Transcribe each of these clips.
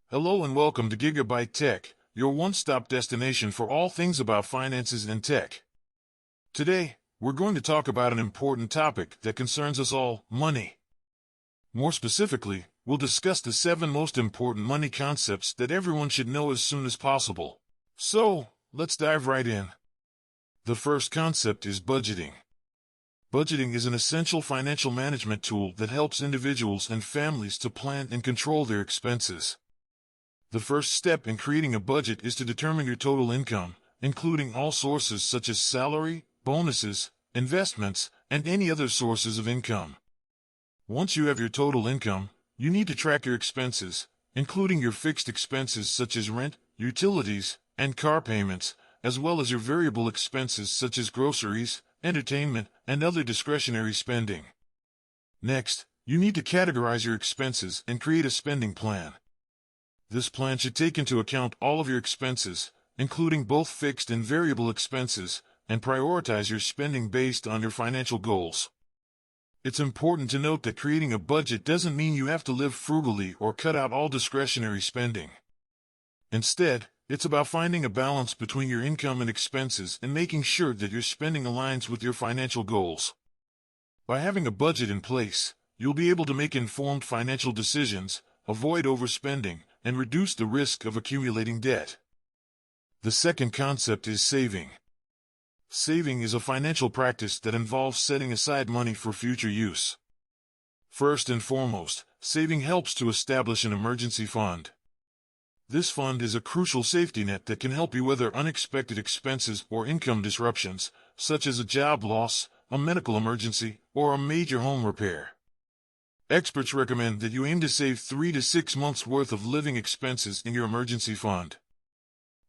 Hello and welcome to Giga Bite Tech, your one-stop destination for all things about finances and tech. Today, we're going to talk about an important topic that concerns us all, money. More specifically, we'll discuss the 7 most important money concepts that everyone should know as soon as possible. So, let's dive right in. The first concept is budgeting. Budgeting is an essential financial management tool that helps individuals and families to plan and control their expenses. The first step in creating a budget is to determine your total income, including all sources such as salary, bonuses, investments, and any other sources of income. Once you have your total income, you need to track your expenses, including your fixed expenses such as rent, utilities, and car payments, as well as your variable expenses such as groceries, entertainment, and other discretionary spending. Next, you need to categorize your expenses and create a spending plan. This plan should take into account all of your expenses, including both fixed and variable expenses, and prioritize your spending based on your financial goals. It's important to note that creating a budget doesn't mean you have to live frugally or cut out all discretionary spending. Instead, it's about finding a balance between your income and expenses and making sure that your spending aligns with your financial goals. By having a budget in place, you'll be able to make informed financial decisions, avoid overspending, and reduce the risk of accumulating debt. The second concept is saving. Saving is a financial practice that involves setting aside money for future use. First and foremost, saving helps to establish an emergency fund. This fund is a crucial safety net that can help you weather unexpected expenses or income disruptions, such as a job loss, a medical emergency, or a major home repair. Experts recommend that you aim to save 3 to 6 months' worth of living expenses in your emergency fund.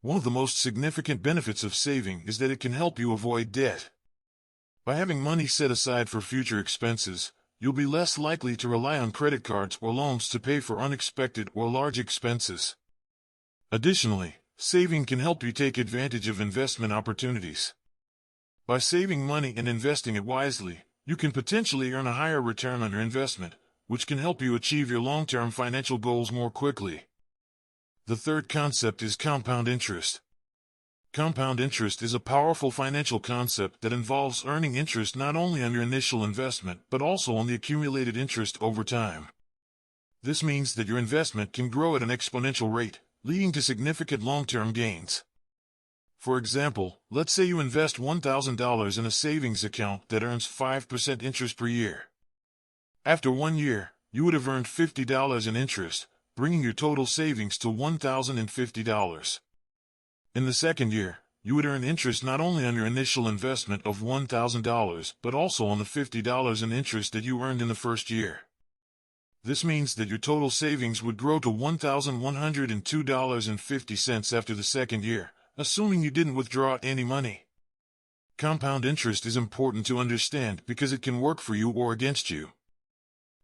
One of the most significant benefits of saving is that it can help you avoid debt. By having money set aside for future expenses, you'll be less likely to rely on credit cards or loans to pay for unexpected or large expenses. Additionally, saving can help you take advantage of investment opportunities. By saving money and investing it wisely, you can potentially earn a higher return on your investment, which can help you achieve your long-term financial goals more quickly. The third concept is compound interest. Compound interest is a powerful financial concept that involves earning interest not only on your initial investment but also on the accumulated interest over time. This means that your investment can grow at an exponential rate, leading to significant long-term gains. For example, let's say you invest $1,000 in a savings account that earns 5% interest per year. After 1 year, you would have earned $50 in interest, bringing your total savings to $1,050. In the second year, you would earn interest not only on your initial investment of $1,000 but also on the $50 in interest that you earned in the first year. This means that your total savings would grow to $1,102.50 after the second year, assuming you didn't withdraw any money. Compound interest is important to understand because it can work for you or against you.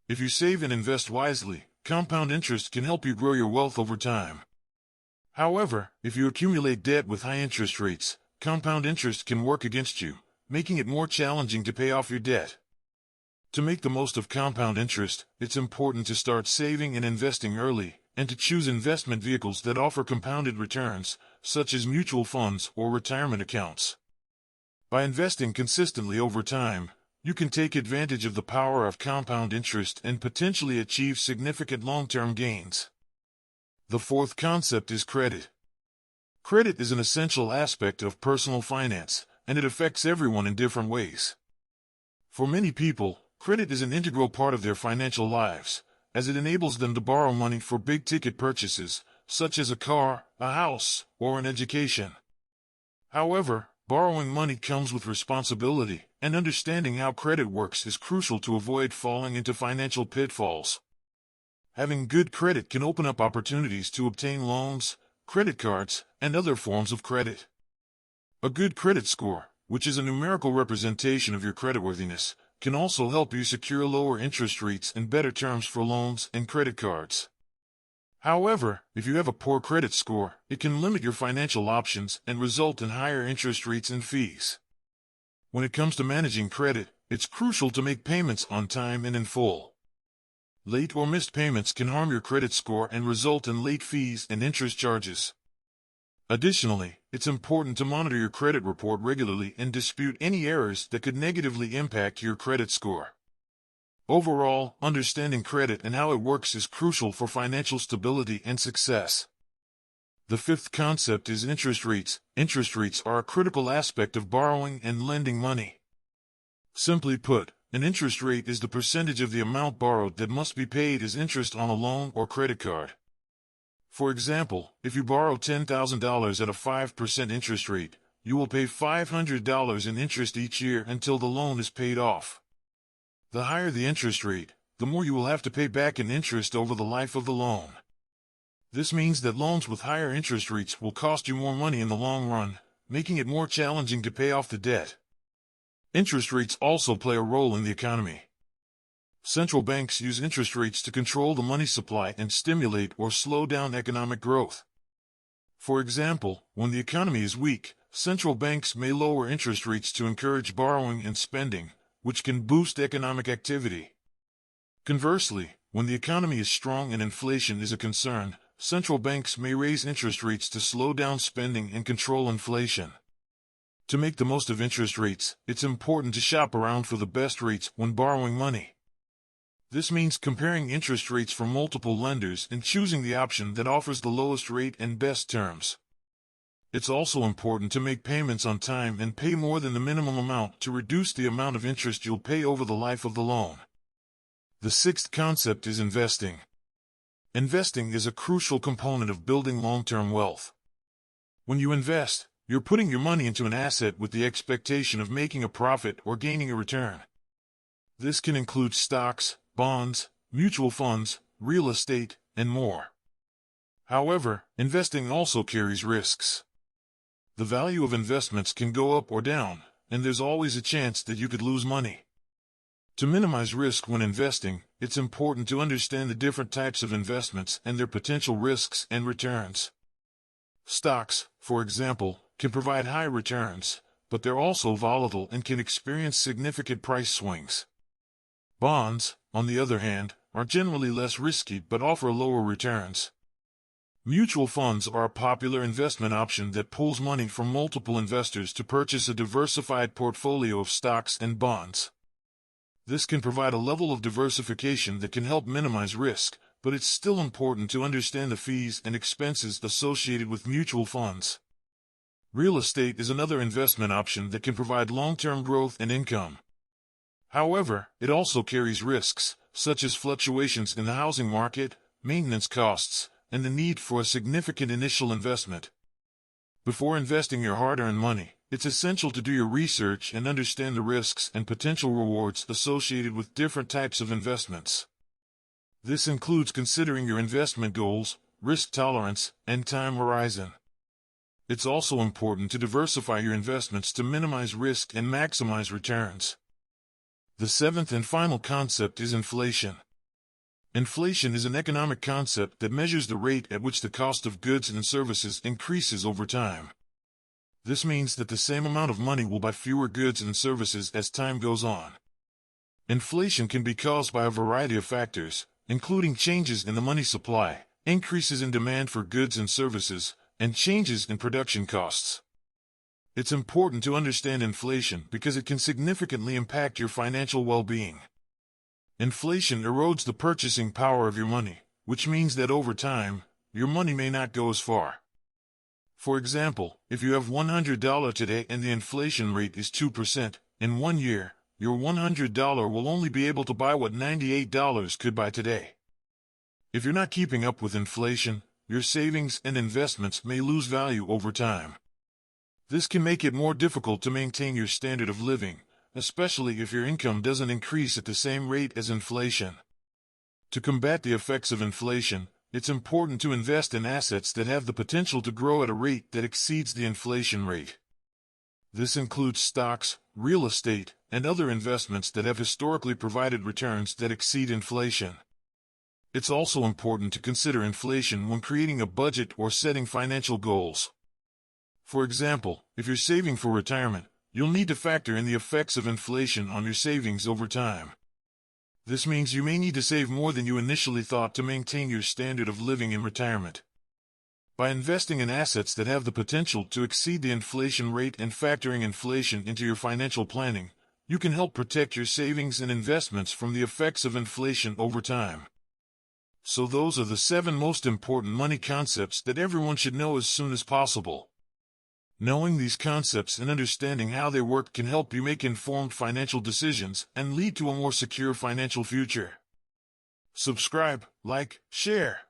If you save and invest wisely, compound interest can help you grow your wealth over time. However, if you accumulate debt with high interest rates, compound interest can work against you, making it more challenging to pay off your debt. To make the most of compound interest, it's important to start saving and investing early, and to choose investment vehicles that offer compounded returns, such as mutual funds or retirement accounts. By investing consistently over time, you can take advantage of the power of compound interest and potentially achieve significant long-term gains. The fourth concept is credit. Credit is an essential aspect of personal finance, and it affects everyone in different ways. For many people, credit is an integral part of their financial lives, as it enables them to borrow money for big-ticket purchases, such as a car, a house, or an education. However, borrowing money comes with responsibility, and understanding how credit works is crucial to avoid falling into financial pitfalls. Having good credit can open up opportunities to obtain loans, credit cards, and other forms of credit. A good credit score, which is a numerical representation of your creditworthiness, can also help you secure lower interest rates and better terms for loans and credit cards. However, if you have a poor credit score, it can limit your financial options and result in higher interest rates and fees. When it comes to managing credit, it's crucial to make payments on time and in full. Late or missed payments can harm your credit score and result in late fees and interest charges. Additionally, it's important to monitor your credit report regularly and dispute any errors that could negatively impact your credit score. Overall, understanding credit and how it works is crucial for financial stability and success. The fifth concept is interest rates. Interest rates are a critical aspect of borrowing and lending money. Simply put, an interest rate is the percentage of the amount borrowed that must be paid as interest on a loan or credit card. For example, if you borrow $10,000 at a 5% interest rate, you will pay $500 in interest each year until the loan is paid off. The higher the interest rate, the more you will have to pay back in interest over the life of the loan. This means that loans with higher interest rates will cost you more money in the long run, making it more challenging to pay off the debt. Interest rates also play a role in the economy. Central banks use interest rates to control the money supply and stimulate or slow down economic growth. For example, when the economy is weak, central banks may lower interest rates to encourage borrowing and spending, which can boost economic activity. Conversely, when the economy is strong and inflation is a concern, central banks may raise interest rates to slow down spending and control inflation. To make the most of interest rates, it's important to shop around for the best rates when borrowing money. This means comparing interest rates from multiple lenders and choosing the option that offers the lowest rate and best terms. It's also important to make payments on time and pay more than the minimum amount to reduce the amount of interest you'll pay over the life of the loan. The sixth concept is investing. Investing is a crucial component of building long-term wealth. When you invest, you're putting your money into an asset with the expectation of making a profit or gaining a return. This can include stocks, bonds, mutual funds, real estate, and more. However, investing also carries risks. The value of investments can go up or down, and there's always a chance that you could lose money. To minimize risk when investing, it's important to understand the different types of investments and their potential risks and returns. Stocks, for example, can provide high returns, but they're also volatile and can experience significant price swings. Bonds, on the other hand, are generally less risky but offer lower returns. Mutual funds are a popular investment option that pools money from multiple investors to purchase a diversified portfolio of stocks and bonds. This can provide a level of diversification that can help minimize risk, but it's still important to understand the fees and expenses associated with mutual funds. Real estate is another investment option that can provide long-term growth and income. However, it also carries risks, such as fluctuations in the housing market, maintenance costs, and the need for a significant initial investment. Before investing your hard-earned money, it's essential to do your research and understand the risks and potential rewards associated with different types of investments. This includes considering your investment goals, risk tolerance, and time horizon. It's also important to diversify your investments to minimize risk and maximize returns. The seventh and final concept is inflation. Inflation is an economic concept that measures the rate at which the cost of goods and services increases over time. This means that the same amount of money will buy fewer goods and services as time goes on. Inflation can be caused by a variety of factors, including changes in the money supply, increases in demand for goods and services, and changes in production costs. It's important to understand inflation because it can significantly impact your financial well-being. Inflation erodes the purchasing power of your money, which means that over time, your money may not go as far. For example, if you have $100 today and the inflation rate is 2%, in 1 year, your $100 will only be able to buy what $98 could buy today. If you're not keeping up with inflation, your savings and investments may lose value over time. This can make it more difficult to maintain your standard of living, especially if your income doesn't increase at the same rate as inflation. To combat the effects of inflation, it's important to invest in assets that have the potential to grow at a rate that exceeds the inflation rate. This includes stocks, real estate, and other investments that have historically provided returns that exceed inflation. It's also important to consider inflation when creating a budget or setting financial goals. For example, if you're saving for retirement, you'll need to factor in the effects of inflation on your savings over time. This means you may need to save more than you initially thought to maintain your standard of living in retirement. By investing in assets that have the potential to exceed the inflation rate and factoring inflation into your financial planning, you can help protect your savings and investments from the effects of inflation over time. So those are the 7 most important money concepts that everyone should know as soon as possible. Knowing these concepts and understanding how they work can help you make informed financial decisions and lead to a more secure financial future. Subscribe, like, share.